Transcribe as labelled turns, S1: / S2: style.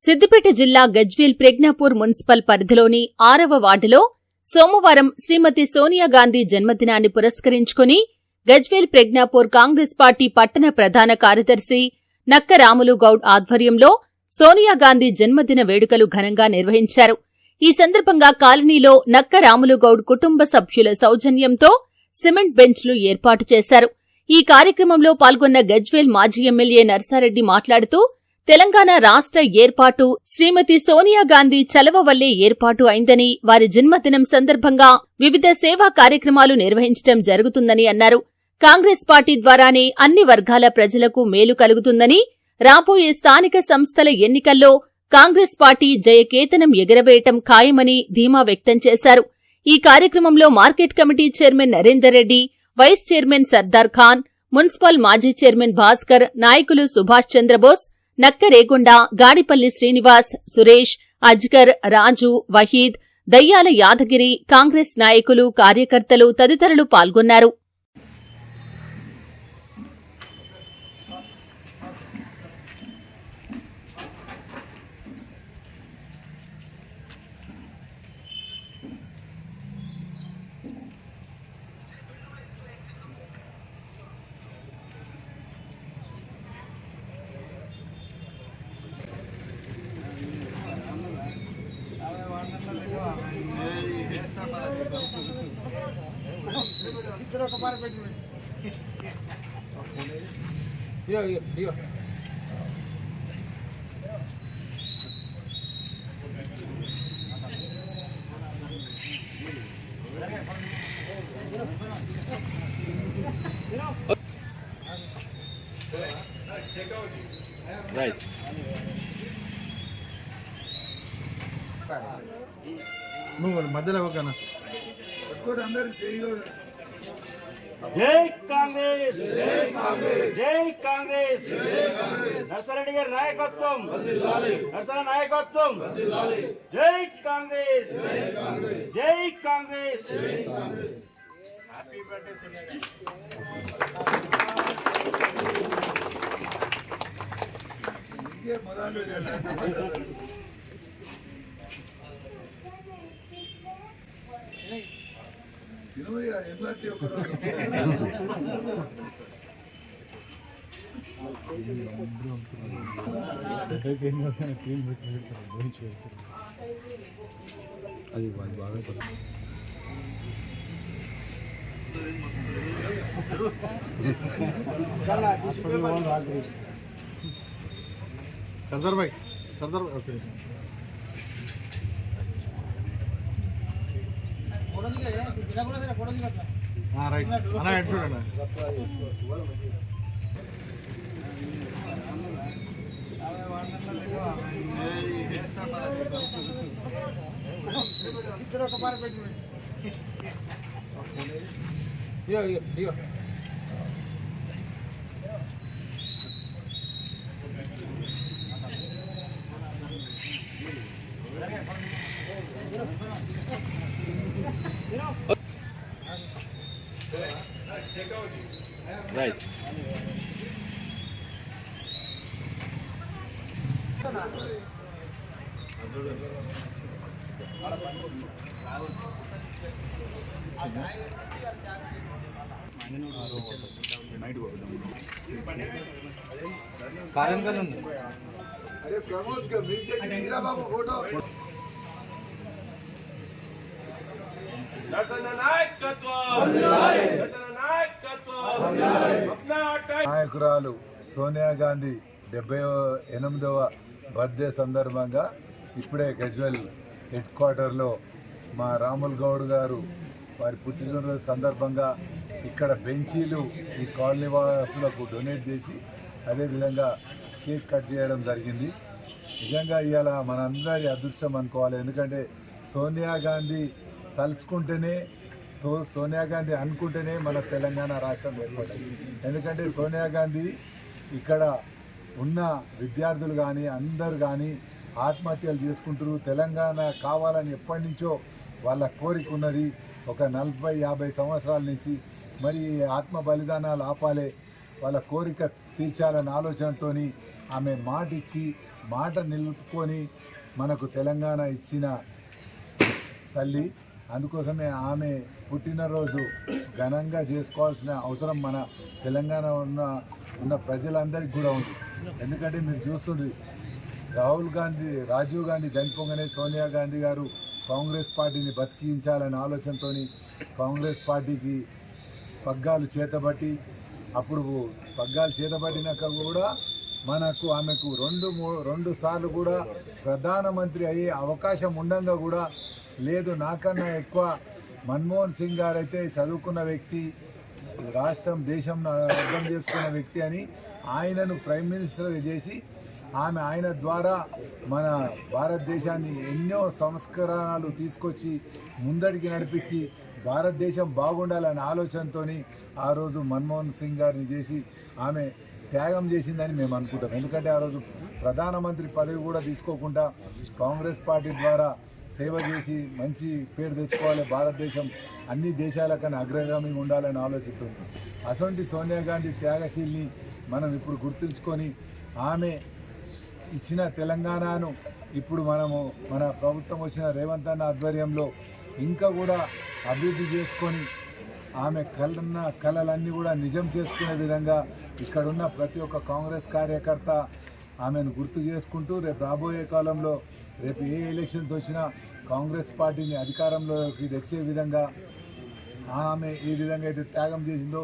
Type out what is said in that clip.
S1: సిద్దిపేట జిల్లా గజ్వేల్ ప్రజ్ఞాపూర్ మున్సిపల్ పరిధిలోని 6వ వార్డులో సోమవారం శ్రీమతి సోనియాగాంధీ జన్మదినాన్ని పురస్కరించుకుని గజ్వేల్ ప్రజ్ఞాపూర్ కాంగ్రెస్ పార్టీ పట్టణ ప్రధాన కార్యదర్శి నక్క రాములు గౌడ్ ఆధ్వర్యంలో సోనియాగాంధీ జన్మదిన వేడుకలు ఘనంగా నిర్వహించారు. ఈ సందర్భంగా కాలనీలో నక్క రాములు గౌడ్ కుటుంబ సభ్యుల సౌజన్యంతో సిమెంట్ బెంచ్లు ఏర్పాటు చేశారు. ఈ కార్యక్రమంలో పాల్గొన్న గజ్వేల్ మాజీ ఎమ్మెల్యే నర్సారెడ్డి మాట్లాడుతూ తెలంగాణ రాష్ట్ర ఏర్పాటు శ్రీమతి సోనియాగాంధీ చలవ వల్లే ఏర్పాటు అయిందని, వారి జన్మదినం సందర్భంగా వివిధ సేవా కార్యక్రమాలు నిర్వహించడం జరుగుతుందని అన్నారు. కాంగ్రెస్ పార్టీ ద్వారానే అన్ని వర్గాల ప్రజలకు మేలు కలుగుతుందని, రాబోయే స్థానిక సంస్థల ఎన్నికల్లో కాంగ్రెస్ పార్టీ జయకేతనం ఎగరవేయటం ఖాయమని ధీమా వ్యక్తం చేశారు. ఈ కార్యక్రమంలో market committee chairman Narender Reddy, vice chairman Sardar Khan, municipal మాజీ చైర్మన్ భాస్కర్, నాయకులు సుభాష్ చంద్రబోస్, నక్క రేగొండ, గాడిపల్లి శ్రీనివాస్, సురేష్, అజ్గర్, రాజు, వహీద్, దయ్యాల యాదగిరి, కాంగ్రెస్ నాయకులు, కార్యకర్తలు తదితరులు పాల్గొన్నారు.
S2: Right.
S3: నువ్వు మధ్యలో ఒకనా
S4: జై కాంగ్రెస్, జై కాంగ్రెస్, నర్సారెడ్డి గారి నాయకత్వం, నర్సారెడ్డి నాయకత్వం, జై కాంగ్రెస్, జై కాంగ్రెస్. Happy birthday Sonia Gandhi.
S3: అది వాళ్ళు బాగా సర్దార్ భాయ్, సర్దార్ భాయ్, ఓకే రైట్ అన్న, ఎటు చూడండి.
S2: Right.
S3: అరే ప్రమోద్ బాబు ఫోటో నాయకురాలు సోనియాగాంధీ 78వ బర్త్డే సందర్భంగా ఇప్పుడే గజ్వేల్ హెడ్ క్వార్టర్లో మా రాముల్ గౌడ్ గారు వారి పుట్టినరోజు సందర్భంగా ఇక్కడ బెంచీలు ఈ కాలనీ వాసులకు డొనేట్ చేసి అదేవిధంగా కేక్ కట్ చేయడం జరిగింది. నిజంగా ఇవాళ మనందరి అదృష్టం అనుకోవాలి. ఎందుకంటే సోనియాగాంధీ తలుసుకుంటేనే, సోనియాగాంధీ అనుకుంటేనే మన తెలంగాణ రాష్ట్రం ఏర్పడింది. ఎందుకంటే సోనియాగాంధీ ఇక్కడ ఉన్న విద్యార్థులు కానీ అందరు కానీ ఆత్మహత్యలు చేసుకుంటారు. తెలంగాణ కావాలని ఎప్పటి నుంచో వాళ్ళ కోరిక ఉన్నది. ఒక 40-50 సంవత్సరాల నుంచి మరి ఆత్మ బలిదానాలు ఆపాలే, వాళ్ళ కోరిక తీర్చాలన్న ఆలోచనతో ఆమె మాట ఇచ్చి మాట నిలుపుకొని మనకు తెలంగాణ ఇచ్చిన తల్లి. అందుకోసమే ఆమె పుట్టినరోజు ఘనంగా చేసుకోవాల్సిన అవసరం మన తెలంగాణ ఉన్న ప్రజలందరికీ కూడా ఉంది. ఎందుకంటే మీరు చూస్తుండ్రి, రాజీవ్ గాంధీ చనిపోగానే సోనియా గాంధీ గారు కాంగ్రెస్ పార్టీని బతికించాలనే ఆలోచనతో కాంగ్రెస్ పార్టీకి పగ్గాలు చేతబట్టి, అప్పుడు పగ్గాలు చేతబట్టినాక కూడా ఆమెకు రెండు సార్లు కూడా ప్రధానమంత్రి అయ్యే అవకాశం ఉండంగా కూడా లేదు, నాకన్నా ఎక్కువ మన్మోహన్ సింగ్ గారు అయితే చదువుకున్న వ్యక్తి, దేశం అర్థం చేసుకున్న వ్యక్తి అని ఆయనను ప్రైమ్ మినిస్టర్ చేసి ఆయన ద్వారా మన భారతదేశాన్ని ఎన్నో సంస్కరణలు తీసుకొచ్చి ముందడికి నడిపించి భారతదేశం బాగుండాలనే ఆలోచనతో ఆ రోజు మన్మోహన్ సింగ్ గారిని చేసి ఆమె త్యాగం చేసిందని మేము అనుకుంటాం. ఎందుకంటే ఆ రోజు ప్రధానమంత్రి పదవి కూడా తీసుకోకుండా కాంగ్రెస్ పార్టీ ద్వారా సేవ చేసి మంచి పేరు తెచ్చుకోవాలి, భారతదేశం అన్ని దేశాల కన్నా అగ్రగామి ఉండాలని ఆలోచిస్తుంది. అటువంటి సోనియా గాంధీ త్యాగశీల్ని మనం ఇప్పుడు గుర్తుంచుకొని ఆమె ఇచ్చిన తెలంగాణను ఇప్పుడు మన ప్రభుత్వం వచ్చిన రేవంత్ అన్న ఆధ్వర్యంలో ఇంకా కూడా అభివృద్ధి చేసుకొని ఆమె కళలన్నీ కూడా నిజం చేసుకునే విధంగా ఇక్కడున్న ప్రతి ఒక్క కాంగ్రెస్ కార్యకర్త ఆమెను గుర్తు చేసుకుంటూ రేపు రాబోయే కాలంలో రేపు ఏ ఎలక్షన్స్ వచ్చినా కాంగ్రెస్ పార్టీని అధికారంలోకి తెచ్చే విధంగా ఆమె ఏ విధంగా అయితే త్యాగం చేసిందో